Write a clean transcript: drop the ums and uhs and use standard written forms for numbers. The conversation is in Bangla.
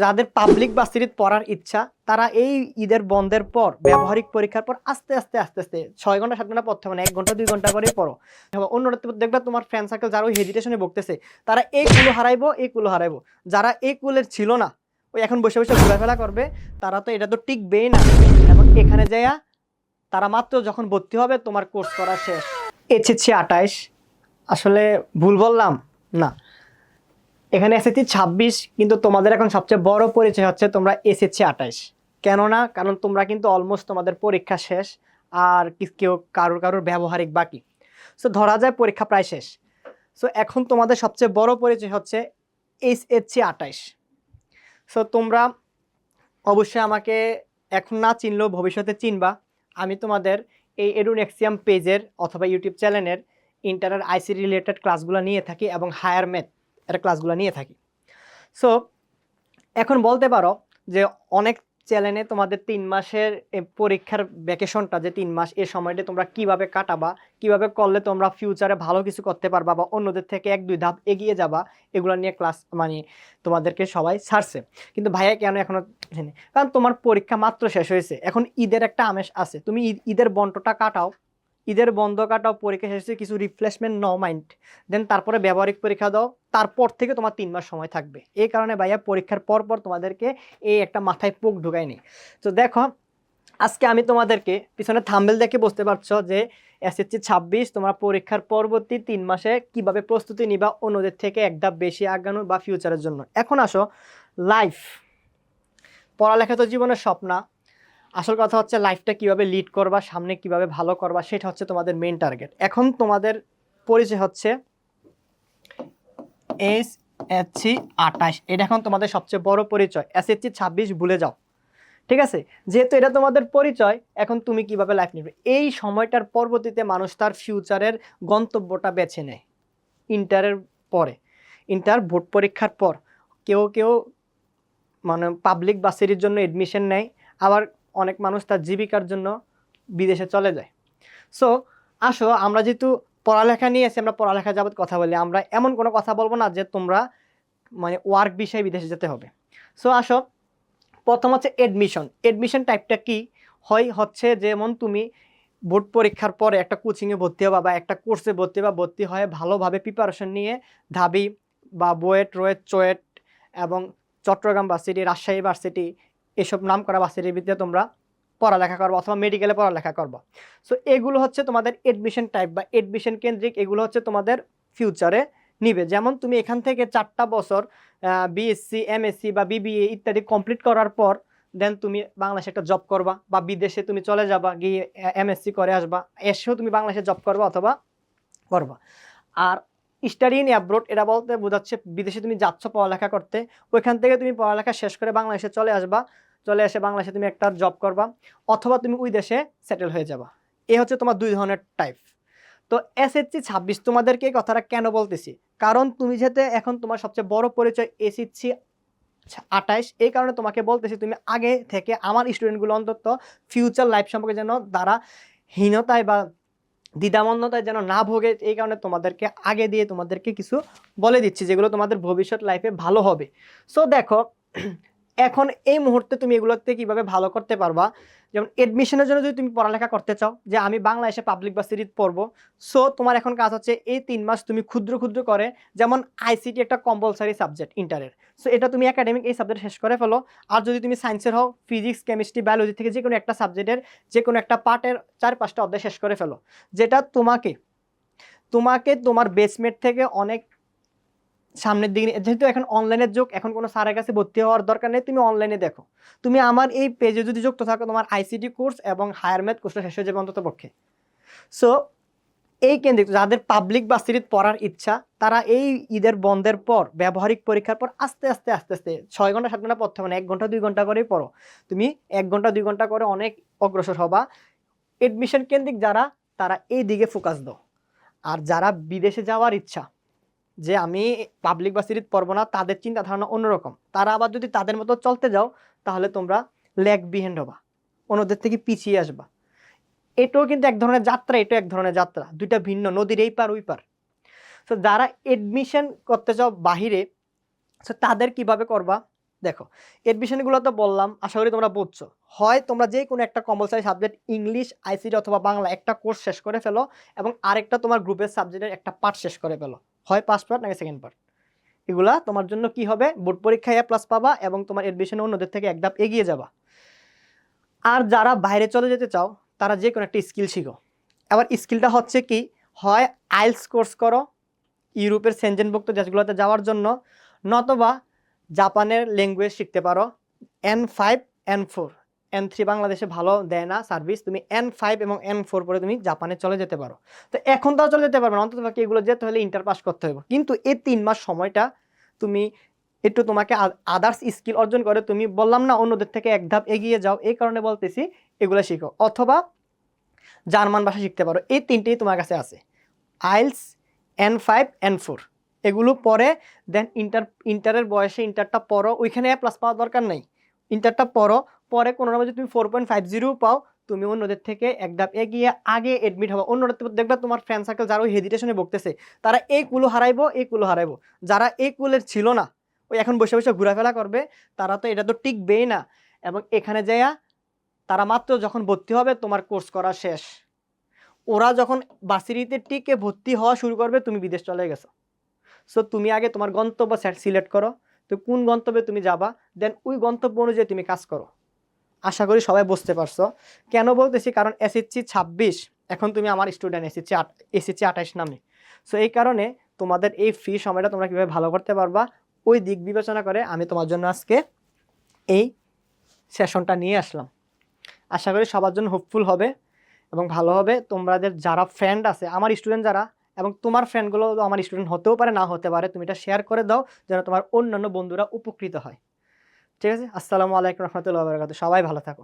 যাদের পাবলিক ভার্সিটিতে পড়ার ইচ্ছা তারা এই ঈদের বন্ধের পর ব্যবহারিক পরীক্ষার পর আস্তে আস্তে আস্তে আস্তে 6 ঘন্টা 7 ঘন্টা পড়তে হবে না, 1 ঘন্টা 2 ঘন্টা করেই পড়ো। অন্যরা দেখবা তোমার ফ্রেন্ড সার্কেল যারা ওই হেজিটেশনে ভুগতেছে তারা এই কুলো হারাইবো এই কুলো হারাইবো, যারা এই কুলের ছিল না ওই এখন বসে বসে ঘোরাফেরা করবে, তারা তো এটা তো টিকবেই না। এবং এখানে যাইয়া তারা মাত্র যখন ভর্তি হবে তোমার কোর্স করা শেষ। এসএসসি 28 আসলে ভুল বললাম না, এখানে এসএসসি 26, কিন্তু তোমাদের এখন সবচেয়ে বড় পরিচয় হচ্ছে তোমরা এসএসসি 28। কেন না? কারণ তোমরা কিন্তু অলমোস্ট তোমাদের পরীক্ষা শেষ, আর কেউ কারোর ব্যবহারিক বাকি। সো ধরা যায় পরীক্ষা প্রায় শেষ। সো এখন তোমাদের সবচেয়ে বড় পরিচয় হচ্ছে এসএসসি 28। সো তোমরা অবশ্যই আমাকে এখন না চিনলেও ভবিষ্যতে চিনবা। আমি তোমাদের এই এডুনেক্সিয়াম পেজের অথবা ইউটিউব চ্যানেলের ইন্টারের আইসি রিলেটেড ক্লাসগুলো নিয়ে থাকি এবং হায়ার ম্যাথ এর ক্লাসগুলো নিয়ে থাকি। সো এখন বলতে পারো যে অনেক চ্যানেলে তোমাদের 3 মাসের পরীক্ষার ভ্যাকেশনটা যে 3 মাস, এই সময়টা তোমরা কিভাবে কাটাবা, কিভাবে করলে তোমরা ফিউচারে ভালো কিছু করতে পারবা বা অন্যদের থেকে 1-2 ধাপ এগিয়ে যাবা, এগুলো নিয়ে ক্লাস মানে তোমাদেরকে সবাই ছাড়ছে। কিন্তু ভাইয়া কেন এখনো জানি? কারণ তোমার পরীক্ষা মাত্র শেষ হয়েছে, এখন ঈদের একটা আমেজ আছে, তুমি ঈদের বন্টটা কাটাও, ঈদের বন্ধ কাটাও, পরীক্ষা শেষে কিছু রিফ্রেশমেন্ট নাও মাইন্ড, দেন তারপরে ব্যবহারিক পরীক্ষা দাও, তারপর থেকে তোমার 3 মাস সময় থাকবে। এই কারণে ভাইয়া পরীক্ষার পর পর তোমাদেরকে এই একটা মাথায় পোক ঢুকায়নি। তো দেখো আজকে আমি তোমাদেরকে পিছনে থাম্বেল দেখে বুঝতে পারছো যে এসএসসি 26 তোমরা পরীক্ষার পরবর্তী 3 মাসে কিভাবে প্রস্তুতি নিবা অন্যদের থেকে এক ধাপ বেশি আগানো বা ফিউচারের জন্য। এখন আসো লাইফ, পড়ালেখা তো জীবনের স্বপ্ন, আসল কথা হচ্ছে লাইফটা কিভাবে লিড করবা, সামনে কিভাবে ভালো করবা, সেটা হচ্ছে তোমাদের মেইন টার্গেট। এখন তোমাদের পরিচয় হচ্ছে এসএসসি 28, এটা এখন তোমাদের সবচেয়ে বড় পরিচয়। এসএসসি 26 ভুলে যাও, ঠিক আছে? যেহেতু এটা তোমাদের পরিচয়, এখন তুমি কিভাবে লাইফ নিবে এই সময়টার পরবর্তীতে মানুষ তার ফিউচারের গন্তব্যটা বেছে নেয় ইন্টারের পরে, ইন্টার বোর্ড পরীক্ষার পর। কেউ কেউ মানে পাবলিক ভার্সিটির জন্য এডমিশন নেয়, আবার অনেক মানুষ তার জীবিকার জন্য বিদেশে চলে যায়। সো আসো আমরা যেহেতু পড়ালেখা নিয়ে এসে আমরা পড়ালেখা যাবত কথা বলি, আমরা এমন কোনো কথা বলবো না যে তোমরা মানে ওয়ার্ক বিষয়ে বিদেশে যেতে হবে। সো আসো প্রথম হচ্ছে এডমিশন। এডমিশন টাইপটা কি হয় হচ্ছে যেমন তুমি বোর্ড পরীক্ষার পরে একটা কোচিংয়ে ভর্তি হবা বা একটা কোর্সে ভর্তি হবা, ভর্তি হয়ে ভালোভাবে প্রিপারেশন নিয়ে ঢাবি বা বুয়েট রোয়েট চুয়েট এবং চট্টগ্রাম ভার্সিটি, রাজশাহী ভার্সিটি, এসব নাম করা ভার্সিটির ভিতরে তোমরা পড়ালেখা করবা অথবা মেডিকেলে পড়ালেখা করবা। সো এগুলো হচ্ছে তোমাদের এডমিশন টাইপ বা এডমিশন কেন্দ্রিক, এগুলো হচ্ছে তোমাদের ফিউচারে নিবে। যেমন তুমি এখান থেকে 4টা বছর বিএসসি এমএসসি বা বিবিএ ইত্যাদি কমপ্লিট করার পর দেন তুমি বাংলাদেশে একটা জব করবা বা বিদেশে তুমি চলে যাবা, গিয়ে এমএসসি করে আসবা, এসেও তুমি বাংলাদেশে জব করবা অথবা করবা। আর স্টাডি ইন অ্যাব্রোড এটা বলতে বোঝাচ্ছে বিদেশে তুমি যাচ্ছ পড়ালেখা করতে, ওইখান থেকে তুমি পড়ালেখা শেষ করে বাংলাদেশে চলে আসবা, চলে এসে বাংলাদেশে তুমি একটা জব করবা অথবা তুমি ওই দেশে সেটেল হয়ে যাবা। এই হচ্ছে তোমার 2 ধরনের টাইপ। তো এসএসসি 26 তোমাদেরকে এই কথাটা কেন বলতেছি, কারণ তুমি যেতে এখন তোমার সবচেয়ে বড় পরিচয় এসএসসি 28, এই কারণে তোমাকে বলতেছি তুমি আগে থেকে আমার স্টুডেন্টগুলো অন্তত ফিউচার লাইফ সম্পর্কে যেন তারা হীনতায় বা দ্বিধামন্যতায় যেন না ভোগে, এই কারণে তোমাদেরকে আগে দিয়ে তোমাদেরকে কিছু বলে দিচ্ছি যেগুলো তোমাদের ভবিষ্যৎ লাইফে ভালো হবে। সো দেখো এখন এই মুহূর্তে তুমি এগুলোতে কিভাবে ভালো করতে পারবা। যেমন এডমিশনের জন্য যদি তুমি পড়ালেখা করতে চাও যে আমি বাংলাদেশে পাবলিক ভার্সিটিতে পড়বো, সো তোমার এখন কাজ হচ্ছে এই 3 মাস তুমি ক্ষুদ্র ক্ষুদ্র করে, যেমন আইসিটি একটা কম্পালসারি সাবজেক্ট ইন্টারের, সো এটা তুমি একাডেমিক এই সাবজেক্ট শেষ করে ফেলো। আর যদি তুমি সায়েন্সের হও, ফিজিক্স কেমিস্ট্রি বায়োলজি থেকে যে কোনো একটা সাবজেক্টের যে কোনো একটা পার্টের 4-5টা অধ্যায় শেষ করে ফেলো, যেটা তোমাকে তোমাকে তোমার বেসমেট থেকে অনেক সামনের দিকে যেহেতু এখন অনলাইনের যুগ, এখন কোনো স্যারের কাছে ভর্তি হওয়ার দরকার নেই, তুমি অনলাইনে দেখো। তুমি আমার এই পেজে যদি যুক্ত থাকো, তোমার আইসিটি কোর্স এবং হায়ার ম্যাথ কোর্সটা শেষ হয়ে যাবে অন্তত পক্ষে। সো এই কেন্দ্রিক যাদের পাবলিক ভার্সিটিতে পড়ার ইচ্ছা তারা এই ঈদের বন্ধের পর ব্যবহারিক পরীক্ষার পর আস্তে আস্তে আস্তে আস্তে 6 ঘন্টা 7 ঘন্টা পড়তে হবে না, 1 ঘন্টা 2 ঘন্টা করেই পড়ো। তুমি 1 ঘন্টা 2 ঘন্টা করে অনেক অগ্রসর হবা। এডমিশন কেন্দ্রিক যারা তারা এই দিকে ফোকাস দাও। আর যারা বিদেশে যাওয়ার ইচ্ছা যে আমি পাবলিক ভার্সিটিতে পড়বো না, তাদের চিন্তা ধারণা অন্যরকম, তারা আবার যদি তাদের মতো চলতে যাও তাহলে তোমরা ল্যাগ বিহাইন্ড হবা, অন্যদের থেকে পিছিয়ে আসবা। এটাও কিন্তু এক ধরনের যাত্রা, এটাও এক ধরনের যাত্রা, দুইটা ভিন্ন নদীর এই পার ওই পার। তো যারা এডমিশন করতে চাও বাহিরে, তো তাদের কিভাবে করবা, দেখো এডমিশনগুলো তো বললাম, আশা করি তোমরা বুঝছো। হয় তোমরা যে কোনো একটা কম্পালসারি সাবজেক্ট ইংলিশ, আইসিটি অথবা বাংলা একটা কোর্স শেষ করে ফেলো এবং আরেকটা তোমার গ্রুপের সাবজেক্টের একটা পার্ট শেষ করে ফেলো, হয় ফার্স্ট পার্ট নাকি সেকেন্ড পার্ট। এগুলা তোমার জন্য কি হবে, বোর্ড পরীক্ষায় A+ পাবা এবং তোমার এডমিশনে অন্যদের থেকে এক ধাপ এগিয়ে যাবা। আর যারা বাইরে চলে যেতে চাও তারা যে কোনো একটা স্কিল শিখো। আবার স্কিলটা হচ্ছে কি, হয় আইএলটিএস কোর্স করো ইউরোপের সেনজেনভুক্ত দেশগুলোতে যাওয়ার জন্য, নতবা জাপানের ল্যাঙ্গুয়েজ শিখতে পারো। N5 N4 N3 বাংলাদেশে ভালো দেয় না সার্ভিস, তুমি N5 এবং N4 পরে তুমি জাপানে চলে যেতে পারো। তো এখন তাও চলে যেতে পারবে না, অন্তত এগুলো যেতে হলে ইন্টার পাস করতে হবে। কিন্তু এই 3 মাস সময়টা তুমি একটু তোমাকে আদার্স স্কিল অর্জন করে, তুমি বললাম না অন্যদের থেকে এক ধাপ এগিয়ে যাও, এই কারণে বলতেছি এগুলো শিখো। অথবা জার্মান ভাষা শিখতে পারো, এই তিনটেই তোমার কাছে আছে, আইএলটিএস, N5 N4 এগুলো পরে দেন ইন্টারের বয়সে ইন্টারটা পড়ো, ওইখানে A+ পাওয়ার দরকার নেই, ইন্টারটা পড়ো, পরে কোনো রকম যদি তুমি 4.50 পাও তুমি অন্যদের থেকে এক ধাপ এগিয়ে আগে এডমিট হবো। অন্যদের দেখবে তোমার ফ্রেন্ড সার্কেল যারা ওই হেজিটেশনে ভুগতেছে তারা এই কুলো হারাইবো, এই কুলো হারাইবো। যারা এই কুলের ছিল না ওই এখন বসে বসে ঘোরাফেরা করবে, তারা তো এটা তো টিকবেই না। এবং এখানে যাইয়া তারা মাত্র যখন ভর্তি হবে তোমার কোর্স করা শেষ, ওরা যখন ভার্সিটিতে টিকে ভর্তি হওয়া শুরু করবে তুমি বিদেশ চলে গেছো। সো তুমি আগে তোমার গন্তব্য সিলেক্ট করো, তো কোন গন্তব্যে তুমি যাবা, দেন ওই গন্তব্য অনুযায়ী তুমি কাজ করো। আশা করি সবাই বুঝতে পারছো কেন বলতেছি, কারণ SSC 26 এখন তুমি আমার স্টুডেন্ট, SSC 28 নামে। সো এই কারণে তোমাদের এই ফ্রি সময়টা তোমরা কীভাবে ভালো করতে পারবা ওই দিক বিবেচনা করে আমি তোমার জন্য আজকে এই সেশনটা নিয়ে আসলাম। আশা করি সবার জন্য হোপফুল হবে এবং ভালো হবে। তোমাদের যারা ফ্রেন্ড আছে আমার স্টুডেন্ট যারা, এবং তোমার ফ্রেন্ডগুলো আমার স্টুডেন্ট হতেও পারে না হতে পারে, তুমি এটা শেয়ার করে দাও যেন তোমার অন্যান্য বন্ধুরা উপকৃত হয়। ঠিক আছে, আসসালামু আলাইকুম রহমতুল্লাহ বারাকাতুহু, সবাই ভালো থাকো।